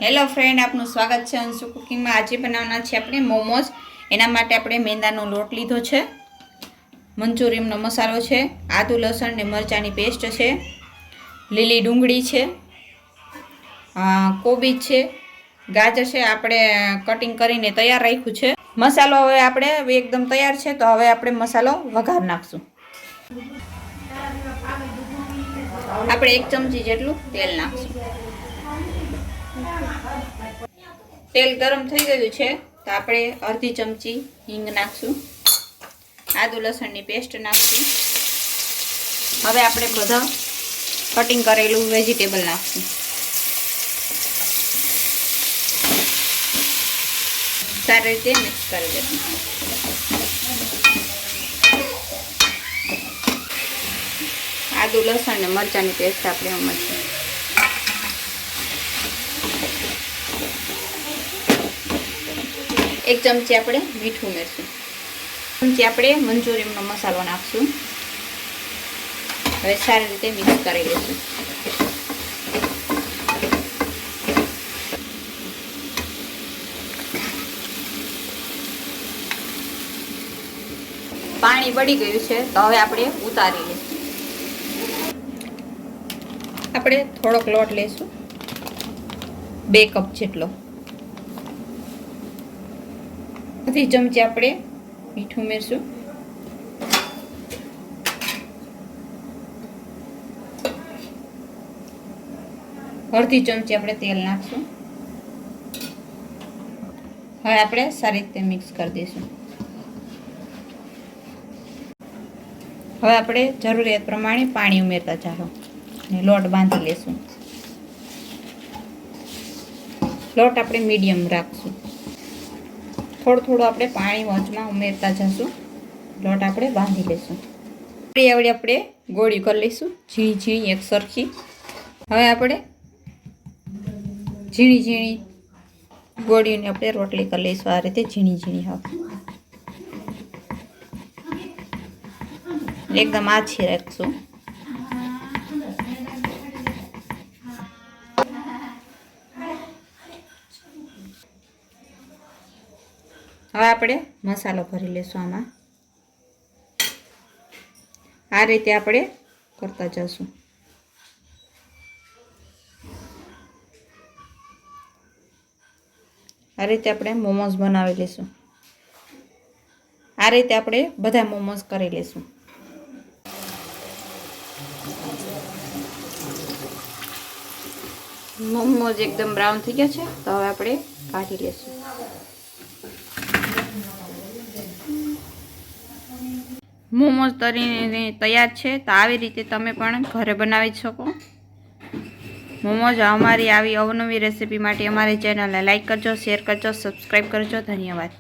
Hello friend, આપનું સ્વાગત છે અંશુ કુકિંગમાં। આજે બનાવવાના છે આપણે મોમોઝ। એના માટે આપણે મેંદાનો લોટ લીધો છે, મંચુરિયનનો મસાલો છે, આદુ લસણ ને મરચાંની પેસ્ટ છે, લીલી ડુંગળી છે, કોબીજ છે, ગાજર છે, આપણે કટિંગ કરીને તૈયાર રાખ્યું છે। મસાલો હવે આપણે એકદમ તૈયાર છે, તો હવે આપણે મસાલો વઘાર નાખશું। આપણે 1 ચમચી જેટલું તેલ નાખશું। તેલ ગરમ થઈ ગયું છે, તો આપણે અડધી ચમચી હિંગ નાખશું, આદુ લસણની પેસ્ટ નાખશું। હવે આપણે બધા કટિંગ કરેલું વેજીટેબલ નાખશું। સારી રીતે મિક્સ કરી દઈશું। આદુ લસણ ને મરચાંની પેસ્ટ આપણે ઉમેરશું। એક ચમચી આપણે મીઠું ઉમેરશું। ચમચી આપણે મંચુરિયનનો મસાલો નાખશું। હવે સારી રીતે મિક્સ કરી લઈશું। પાણી બળી ગયું છે, તો હવે આપણે ઉતારી લઈશું। આપણે થોડોક લોટ લઈશું, 2 કપ જેટલો। અડધી ચમચી આપણે મીઠું ઉમેરશું। અડધી ચમચી આપણે તેલ નાખશું। હવે આપણે સારી રીતે મિક્સ કરી દઈશું। હવે આપણે જરૂરિયાત પ્રમાણે પાણી ઉમેરતા ચાલો ને લોટ બાંધી લેશું। લોટ આપણે મીડિયમ રાખશું। થોડું આપણે પાણી વચમાં ઉમેરતા જશું, લોટ આપણે બાંધી લઈશું। આવડે આપણે ગોળી કરી લઈશું, ઝીણી એક સરખી। હવે આપણે ઝીણી ગોળીઓની આપણે રોટલી કરી લઈશું, આ રીતે ઝીણી હવે એકદમ આછી રાખશું। હવે આપણે મસાલો ભરી લઈશું આમાં, આ રીતે આપણે કરતા જશું। આ રીતે આપણે મોમોઝ બનાવી લઈશું। આ રીતે આપણે બધા મોમોઝ કરી લઈશું। મોમોઝ એકદમ બ્રાઉન થઈ ગયા છે, તો હવે આપણે કાઢી લઈશું। મોમોઝ તરીને તૈયાર છે, તો આવી રીતે તમે પણ ઘરે બનાવી શકો। મોમોઝ અમારી આવી અવનવી રેસીપી માટે અમારી ચેનલને લાઈક કરજો, શેર કરજો, સબસ્ક્રાઈબ કરજો। ધન્યવાદ।